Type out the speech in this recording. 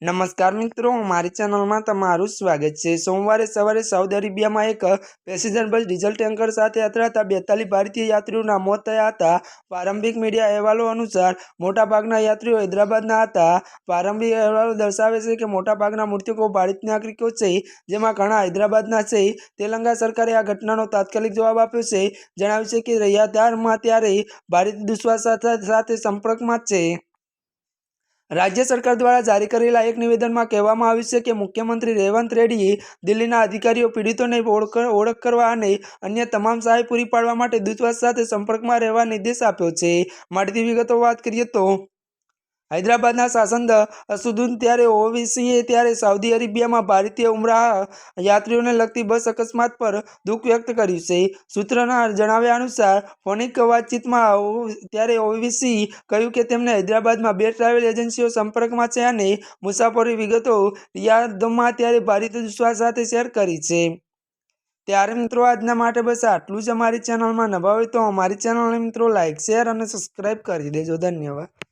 नमस्कार मित्रों, हमारी चैनल में तमारू स्वागत है। सोमवार सवारे सऊदी अरेबिया में एक पेसेंजर बस डीजल टेंकर साथ અથડાતા 42 भारतीय यात्रीओना मौत थया हता। प्रारंभिक मीडिया अहेवालों अनुसार मोटाभागना यात्रीओ हैदराबादना हता। प्रारंभिक अहेवालों दर्शावे छे के मोटाभागना मृतको भारतीय नागरिको छे, जेमां घणा हैदराबादना छे। तेलंगाना सरकारे आ घटनानो तात्कालिक जवाब आप्यो छे। जणाव्युं छे के रहियादारमा त्यारे भारतीय दूतावास साथे संपर्कमां छे। राज्य सरकार द्वारा जारी करेला एक निवेदन में कहेवामां आव्युं छे के मुख्यमंत्री रेवंत रेड्डीए दिल्लीना अधिकारीओ पीड़ितोने ओळख करवा अने अन्य तमाम सहाय पूरी पाडवा माटे दूतावास साथे संपर्कमां रहेवा निर्देश आप्यो छे। माहिती विगतो वात करीए तो हैदराबादना सांसद असदुद्दीन त्यारे ओवैसीए त्यारे सऊदी अरेबिया में भारतीय उमराह यात्रीओने लगती बस अकस्मात पर दुख व्यक्त कर्युं छे। सूत्रना जणाव्या अनुसार फोनिक वातचीतमां त्यारे ओवैसी कह्युं के तेमणे हैदराबादमां 2 ट्रावेल एजेंसीओ संपर्कमां छे अने मुसाफरी विगतो रियादमां त्यारे भारतीय दूतावास साथे शेर करी छे। त्यारे मित्रों आजना माटे बस आटલું જ। અમારી ચેનલમાં નવા હોય તો અમારી ચેનલને મિત્રો લાइक शेर અને સબસ્क्राइब કરી દેજો। धन्यवाद।